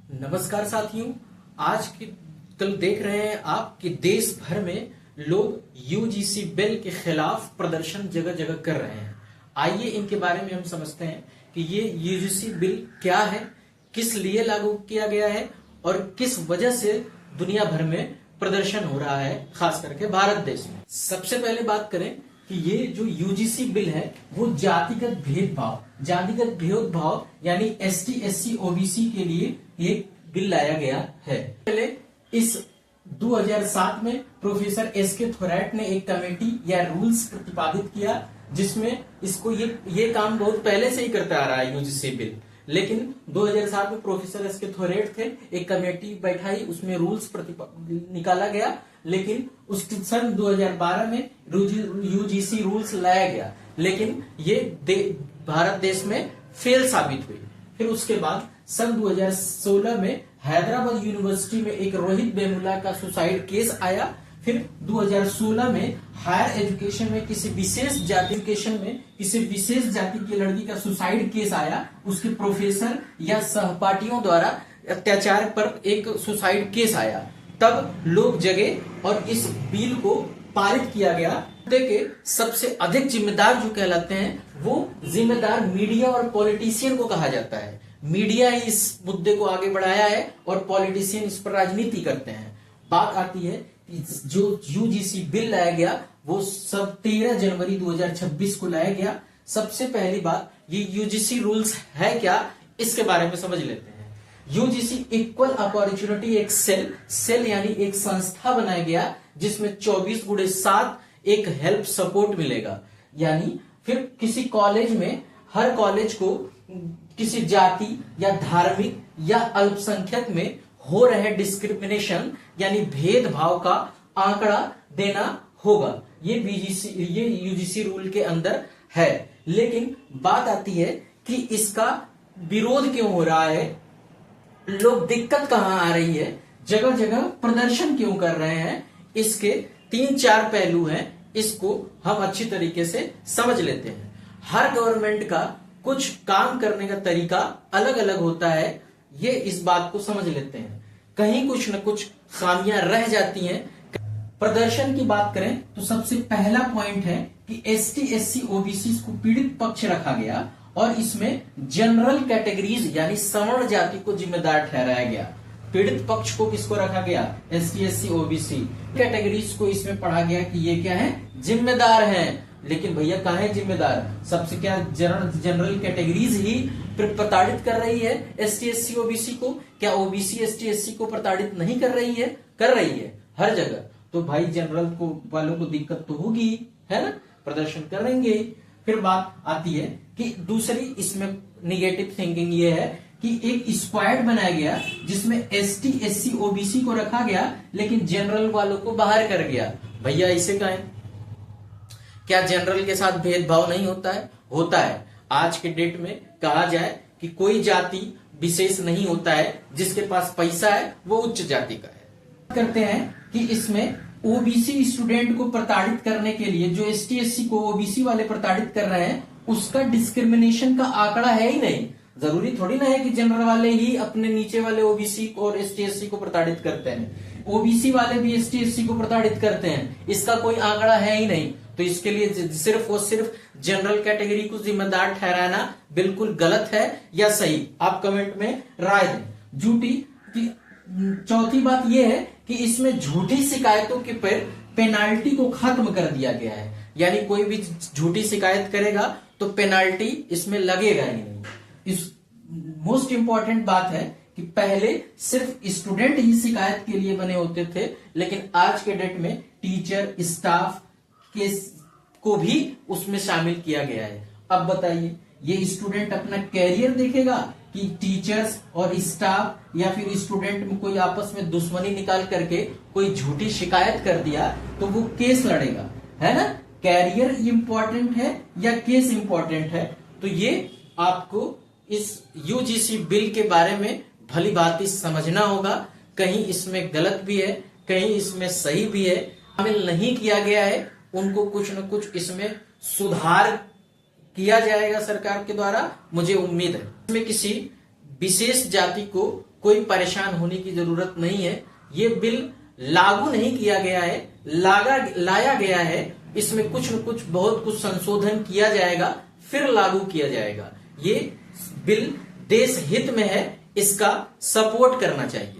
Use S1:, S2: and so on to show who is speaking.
S1: नमस्कार साथियों। आज की कल देख रहे हैं आप कि देश भर में लोग यूजीसी बिल के खिलाफ प्रदर्शन जगह जगह कर रहे हैं। आइए इनके बारे में हम समझते हैं कि ये यूजीसी बिल क्या है, किस लिए लागू किया गया है और किस वजह से दुनिया भर में प्रदर्शन हो रहा है, खास करके भारत देश में। सबसे पहले बात करें कि ये जो यूजीसी बिल है वो जातिगत भेदभाव यानी एसटी, एससी, ओबीसी के लिए एक बिल लाया गया है। पहले इस 2007 में प्रोफेसर एसके थोरैट ने एक कमेटी या रूल्स प्रतिपादित किया, जिसमें इसको ये काम बहुत पहले से ही करता आ रहा है यूजीसी बिल। लेकिन 2007 में प्रोफेसर एसके थोरैट थे, एक कमेटी बैठाई, उसमें रूल्स निकाला गया। लेकिन उस सन 2012 में यूजीसी रूल्स लाया गया, लेकिन ये भारत देश में फेल साबित हुई। फिर उसके बाद सन 2016 में हैदराबाद यूनिवर्सिटी में एक रोहित वेमुला का सुसाइड केस आया। फिर 2016 में हायर एजुकेशन में किसी विशेष जाति की लड़की का सुसाइड केस आया। उसके प्रोफेसर या सहपाठियों द्वारा अत्याचार पर एक सुसाइड केस आया। तब लोग जगे और इस बिल को पारित किया गया। मुद्दे के सबसे अधिक जिम्मेदार जो कहलाते हैं वो जिम्मेदार मीडिया और पॉलिटिशियन को कहा जाता है। मीडिया ही इस मुद्दे को आगे बढ़ाया है और पॉलिटिशियन इस पर राजनीति करते हैं। बात आती है कि जो यूजीसी बिल लाया गया वो सब 13 जनवरी 2026 को लाया गया। सबसे पहली बात, ये यूजीसी रूल्स है क्या, इसके बारे में समझ लेते हैं। यूजीसी इक्वल अपॉर्चुनिटी एक सेल यानी एक संस्था बनाया गया, जिसमें 24/7 एक हेल्प सपोर्ट मिलेगा। यानी फिर किसी कॉलेज में हर कॉलेज को किसी जाति या धार्मिक या अल्पसंख्यक में हो रहे डिस्क्रिमिनेशन यानी भेदभाव का आंकड़ा देना होगा। ये यूजीसी रूल के अंदर है। लेकिन बात आती है कि इसका विरोध क्यों हो रहा है, लोग दिक्कत कहां आ रही है, जगह जगह प्रदर्शन क्यों कर रहे हैं, इसके 3-4 पहलू हैं। इसको हम अच्छी तरीके से समझ लेते हैं। हर गवर्नमेंट का कुछ काम करने का तरीका अलग अलग होता है, ये इस बात को समझ लेते हैं। कहीं कुछ न कुछ खामियां रह जाती हैं। प्रदर्शन की बात करें तो सबसे पहला पॉइंट है कि एसटी, एससी, ओबीसी को पीड़ित पक्ष रखा गया और इसमें जनरल कैटेगरीज यानी सवर्ण जाति को जिम्मेदार ठहराया गया। पीड़ित पक्ष को किसको रखा गया? एसटी, एससी, ओबीसी कैटेगरीज को इसमें पढ़ा गया कि ये क्या है, जिम्मेदार हैं। लेकिन भैया कहाँ है जिम्मेदार? सबसे क्या जनरल कैटेगरीज ही प्रताड़ित कर रही है एसटी, एससी, ओबीसी को? क्या ओबीसी एसटी, एससी को प्रताड़ित नहीं कर रही है? कर रही है हर जगह। तो भाई जनरल को वालों को दिक्कत तो होगी, है ना, प्रदर्शन करेंगे। फिर बात आती है कि दूसरी इसमें निगेटिव थिंकिंग ये है कि एक स्क्वाड बनाया गया जिसमें एसटी, एससी, ओबीसी को रखा गया, लेकिन जनरल वालों को बाहर कर गया। भैया इसे कहें, क्या जनरल के साथ भेदभाव नहीं होता है? होता है। आज के डेट में कहा जाए कि कोई जाति विशेष नहीं होता है, जिसके पास पैसा है वो उच्च जाति का है। करते हैं कि इसमें ओबीसी स्टूडेंट को प्रताड़ित करने के लिए जो एसटी, एससी को ओबीसी वाले प्रताड़ित कर रहे हैं, उसका डिस्क्रिमिनेशन का आंकड़ा है ही नहीं। जरूरी थोड़ी ना है कि जनरल वाले ही अपने नीचे वाले ओबीसी और एसटी, एससी को प्रताड़ित करते हैं। ओबीसी वाले भी एसटी, एससी को प्रताड़ित करते हैं। इसका कोई आंकड़ा है ही नहीं। तो इसके लिए सिर्फ और सिर्फ जनरल कैटेगरी को जिम्मेदार ठहराना बिल्कुल गलत है या सही, आप कमेंट में राय दें। चौथी बात यह है कि इसमें झूठी शिकायतों के पर पेनाल्टी को खत्म कर दिया गया है। यानी कोई भी झूठी शिकायत करेगा तो पेनाल्टी इसमें लगेगा ही नहीं। इस मोस्ट इंपॉर्टेंट बात है कि पहले सिर्फ स्टूडेंट ही शिकायत के लिए बने होते थे, लेकिन आज के डेट में टीचर, स्टाफ को भी उसमें शामिल किया गया है। अब बताइए, ये स्टूडेंट अपना कैरियर देखेगा कि टीचर्स और स्टाफ या फिर स्टूडेंट में कोई आपस में दुश्मनी निकाल करके कोई झूठी शिकायत कर दिया तो वो केस लड़ेगा, है ना? कैरियर इंपॉर्टेंट है या केस इंपॉर्टेंट है? तो ये आपको इस यूजीसी बिल के बारे में भली भांति समझना होगा। कहीं इसमें गलत भी है, कहीं इसमें सही भी है। शामिल नहीं किया गया है उनको कुछ न कुछ इसमें सुधार किया जाएगा सरकार के द्वारा, मुझे उम्मीद है। इसमें किसी विशेष जाति को कोई परेशान होने की जरूरत नहीं है। ये बिल लागू नहीं किया गया है, लाया गया है। इसमें कुछ न कुछ बहुत कुछ संशोधन किया जाएगा, फिर लागू किया जाएगा। ये बिल देश हित में है, इसका सपोर्ट करना चाहिए।